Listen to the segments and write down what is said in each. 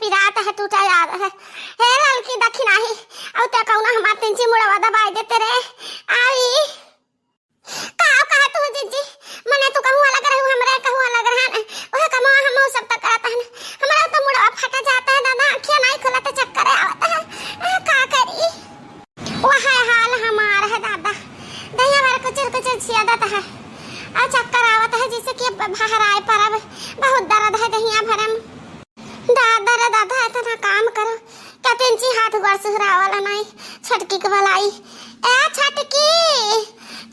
पिरात है टूटा याद है हे लड़की दखी नाही औ ते कौना हमार तिनची मुड़वा दबाई देते रे आई कहा तू जीजी मने तू कहूं अलग रहू हमरे कहूं अलग रहन ओहे कमा हम सब तक करत हन हमरा तो मुड़वा फटा जाता है दादा आंखें नहीं खुलत चक्कर आवत है का करी वह हाल हमार है दादा दया भर कुचल सियादत है और चक्कर आवत है जैसे कि बाहर आए परब बहुत दर्द है दहिया भरम दादा रे दादा इतना काम करो क्या तिनची हाथ गोड़ सुहरावला नहीं छटकी के भलाई ए छटकी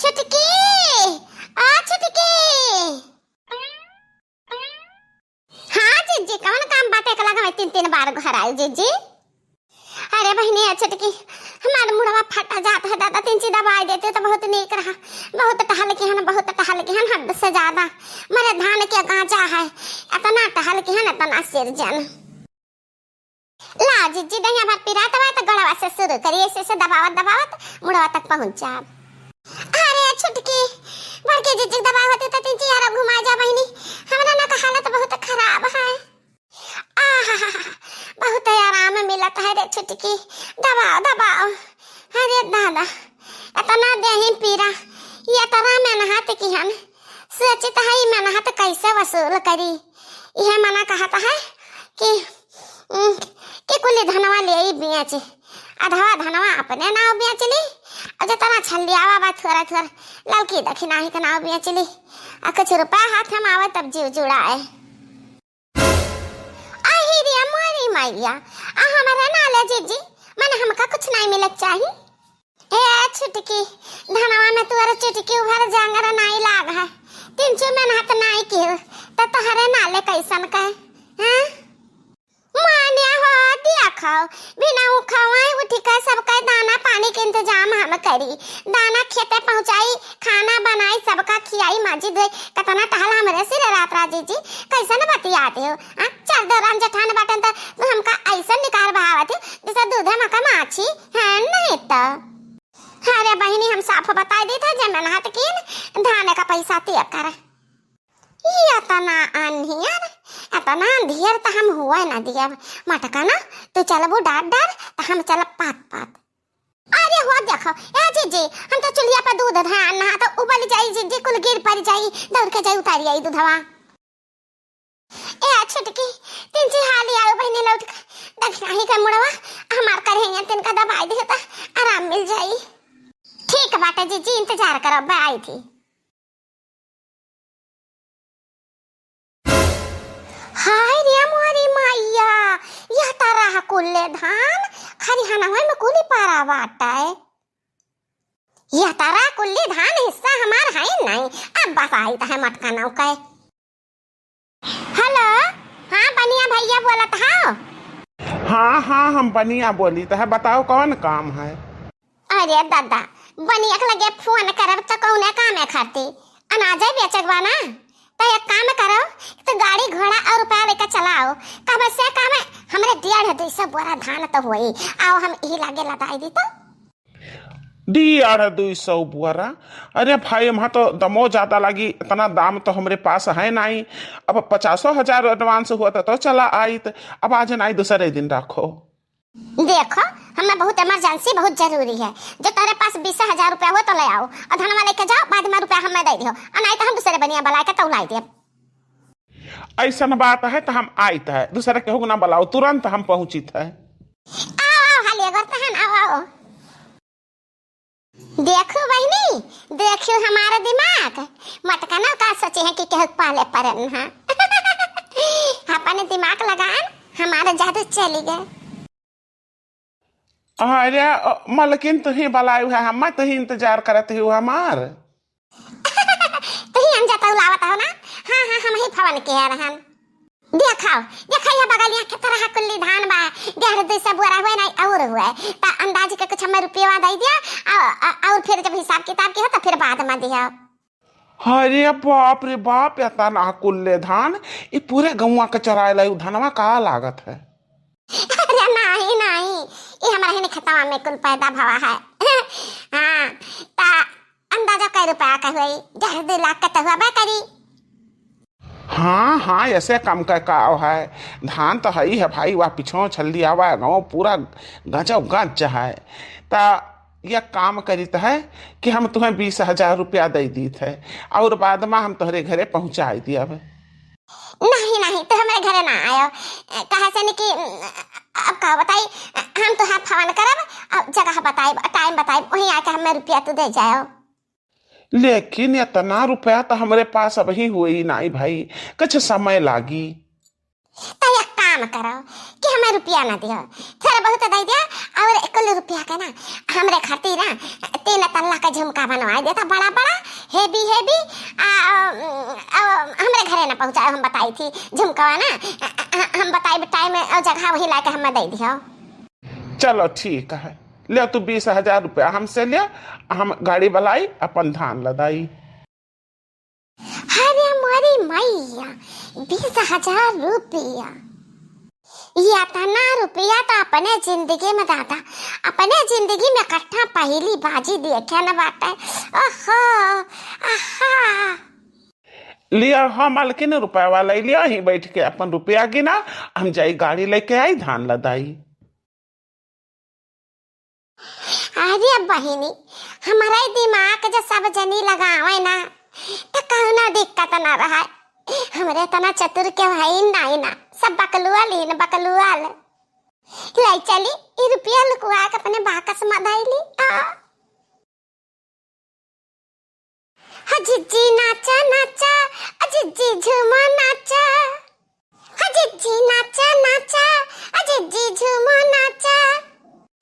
छटकी आ छटकी हाँ जीजी कौन काम बाटे के लगा मैं 3 बार घर आई जीजी अरे बहनी अच्छे की हमारा मुड़वा फटा जाता है दादा तिनची दवाई देते तो बहुत नीक रहा बहुत टहल की हन हद से ज्यादा मेरे धान के गांचा है इतना टहल की हन इतना सिरजन ला जीजी दहिया भर पिरात हुआ तो गड़वा से शुरू करिए से दबावत मुड़वा तक पहुंच जा अरे छुटकी बड़के जीजी दबाई होती तो तिनची यार घुमा जा बहनी हमारा ना का हालत बहुत खराब है बहुत आराम मिलता है रे छुटकी दबाओ अरे दादा इतना देही पीरा ये तरह मेहनत की हन सोचित है मेहनत कैसे वसूल करी यह मना कहता है कि कुल धनवा ले बेच अधवा धनवा अपने नाव बेच ली और जितना छलियावा बा थोड़ा लड़की दखिना ही का नाव बेच ली और कुछ रुपया हाथ में आवे तब जीव जुड़ाए मैया हमारा नाले जीजी मन हमका कुछ नहीं मिलत चाहिए ए छुटकी धनवा में तुअर चुटकी उभर जांगर नहीं लाग है 300 मेहनत नहीं की तो तहरे नाले कैसन का हैं माने हो दिया खाओ बिना उखावाई उठी का सबका दाना पानी के इंतजाम हम करी दाना खेते पहुंचाई खाना बनाई सबका खियाई माजी दे कतना टहल हमरे सिर रात राजी जी कैसन बतियाते हो चार दौरान जठान बाटन तो हमका ऐसा निकार बहावत जैसे दूध मका माछी है नहीं तो अरे बहनी हम साफ बता दी था जब मेहनत की धान का पैसा तिया कर ये तना अनहियर इतना अंधियर तो हम हुआ ना दिया मटका ना तो चल वो डाट तो हम चल पात अरे हो देखो ए जीजी हम तो चुलिया पर दूध धान ना तो उबल जाई जीजी कुल गिर पड़ जाई दौड़ के जाई उतारी आई दूधवा ए छुटकी तिनची हाली आयो बहनी लौट दखनाही का मुड़वा हमार करेंगे तिनका दबाई दे तो आराम मिल जाई ठीक बाटे जीजी इंतजार करो मैं आई थी हाय रे मोरी मैया यह तारा कुल्ले धान खरी हनवा में कुली पारा बाटा है यह तारा कुल्ली धान हिस्सा हमार है नहीं अब बस आई है मटका नाव का हेलो हाँ बनिया भैया बोला था हाँ हम बनिया बोली तो है बताओ कौन काम है अरे दादा बनिया के लगे फोन करब तो कौन काम है खाती अनाज बेचगवा ना तो एक काम करो तो गाड़ी घोड़ा और रुपया लेकर चलाओ कब से काम है हमरे 150 बोरा धान तो होई आओ हम यही लागे लदाई दी तो 150 बोरा अरे भाई वहाँ तो दमो ज्यादा लगी इतना दाम तो हमारे पास है नहीं अब 50,000 एडवांस हुआ तो चला आई तो अब आज नहीं दूसरे दिन रखो देखो हमें बहुत इमरजेंसी बहुत जरूरी है जो तेरे पास 20,000 रुपया हो तो ले आओ और धनवा लेके जाओ बाद में रुपया हमें दे दियो और नहीं तो हम दूसरे बनिया बुला के तौलाई दे ऐसा बात है तो हम आइत है दूसरे के हो ना बुलाओ तुरंत हम पहुंचित है आओ हाली अगर तहन आओ देखो बहनी देखो हमारा दिमाग मटका ना का सोचे है कि कह पाले परन हां अपने दिमाग लगान हमारा जादू चली गए अरे मलकिन तो ही बुलायु है हम तो ही इंतजार करते हो हमार तो ही हम जाता लावत हो ना हां हम ही फवन के रहन देखो ये बगलिया के तरह कुल्ली धान बा 150 बोरा हुए नहीं और हुए ता अंदाज के कुछ हमें रुपया दे दिया और फिर जब हिसाब किताब के हो तो फिर बाद में दिया अरे बाप रे बाप इतना ना कुल्ले धान ये पूरे गौवा के चराए लाई धनवा का लागत है अरे नहीं ये हमारे ही खतवा में कुल पैदा भवा है हाँ ता अंदाजा कै रुपया का हुई 1.5 लाख का तो हुआ करी हाँ हाँ, ऐसे कम का है। धान तो है ही है भाई, वह पिछो छल्ली आवा गाँव पूरा गजब गज है। ता यह काम करीत है कि हम तुम्हें 20,000 रुपया दे दी थे, और बाद में हम तुम्हारे घरे पहुंचा दिया। नहीं नहीं, तो हमारे घरे ना आयो। कहा से नहीं कि अब का बताई, हम तो हाथ फोन करब, अब जगह बताई, टाइम बताई, वहीं आके हमें रुपया तो दे जाओ। लेकिन इतना रुपया तो हमारे पास अभी हुई नहीं भाई, कुछ समय लागी। तो एक काम करो कि हमें रुपया ना दियो, थोड़ा बहुत दे दिया, और 1 रुपया का ना हमरे खातिर ना 3 तल्ला का झुमका बनवा देता, बड़ा बड़ा हेवी हेवी। हमरे घरे ना पहुंचाए, हम बताई थी झुमका ना, हम बताई टाइम और जगह वही लाके हमें दे दियो। चलो ठीक है, ले तू 20,000 रुपया हमसे ले, हम गाड़ी बलाई अपन धान लदाई। अरे हमारी मैया, 20,000 रुपया, ये इतना रुपया तो अपने जिंदगी में दादा, अपने जिंदगी में इकट्ठा पहली बाजी देखे न बाटे। ओहो आहा, लिया हम मालकिन रुपया वाला लिया ही, बैठ के अपन रुपया गिना, हम जाई गाड़ी लेके आई धान लदाई। अरे बहिनी, हमारा दिमाग जो सब जनी लगावे ना, तो कहना दिक्कत ना रहा। हमरे तना चतुर के भाई नहीं ना, सब बकलुआ लीन बकलुआ ले चली, ये रुपया लुकवा के अपने बाकस में धाइली। जिज्जी नाचा नाचा, जिज्जी झूमो नाचा, जिज्जी नाचा नाचा, जिज्जी झूमो नाचा।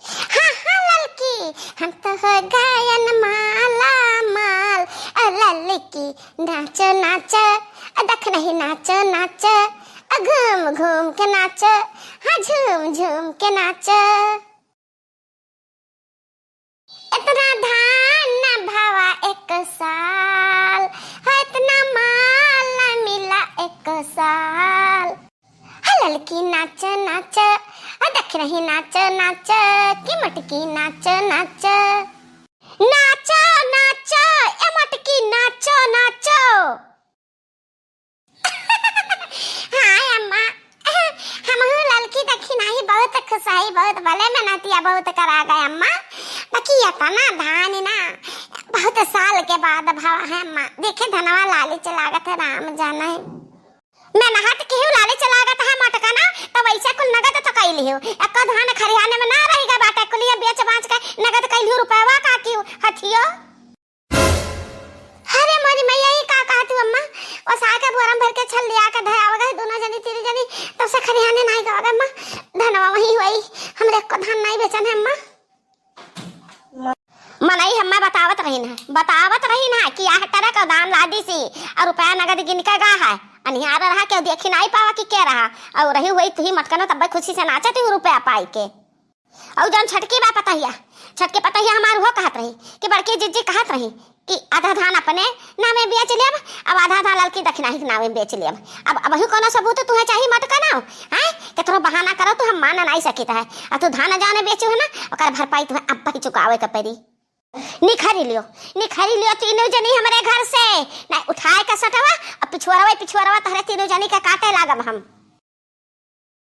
हाँ हाँ ललकी, हम तो हो गायन माला माल, ललकी नाचो नाचो, दख नहीं नाचो नाचो, घूम घूम के नाचो, हाँ झूम झूम के नाचो। इतना धान न भावा 1 साल, हाँ इतना माल न मिला 1 साल। हाँ ललकी नाचो नाचो, दख नहीं नाचो नाचो, कि मटकी नाचो नाचो, नाचो नाचो ए मटकी नाचो नाचो। हाँ अम्मा, हम ललकी देखी नहीं, बहुत खुशाई, बहुत भले मेहनतिया बहुत करा गए अम्मा। बाकी ये ना धान ना बहुत साल के बाद भाव है अम्मा। देखे धनवा लाली चलागत है, राम जाना है। मैं नहात के हूँ लाली चलागत है मटका ना, तो वैसे कुल नगद तो कैली हूँ, एक धान खरियाने में ना रहेगा बाटे, कुलिया बेच बाँच के नगद कैली हूँ, रुपया का की हथियो। अरे मोरी मैया, ये का कहती अम्मा, और साके बोरम भर के छल लिया के धया वगैरह दोनों जनी तीन जनी, तब से खरियाने नहीं गए अम्मा, धनवा वही हुई, हमरे को धान नहीं बेचन है अम्मा। मनाई हम्मा बतावत रही ना कि यह तरह का दाम लादी सी, और रुपया नगद गिन के गा है, अनिहार रहा के देखी नहीं पावा कि क्या रहा, और रही हुई तुही मटकनो तब खुशी से नाचती हूँ रुपया पाई के। और जब छटकी बा पतहिया, छटके पतहिया हमार वो कहत रही कि बड़की जिज्जी कहत रही कि आधा धान अपने नामे बेच लियब, अब आधा धान ललकी दक्षिणा ही नामे बेच लियब। अब अभी कोनो सबूत तुम्हें चाहिए मटका ना है कि तोरो बहाना करो तो हम मान नहीं सकित है, और तू धान जाने बेचू है ना, और भरपाई तुम्हें अब ही चुकावे के पड़ी। निखरी लियो तीनों जनी हमारे घर से, नहीं उठाए का सटवा, अब पिछुआरवा तहरे तीनों जनी का काटे लागब हम।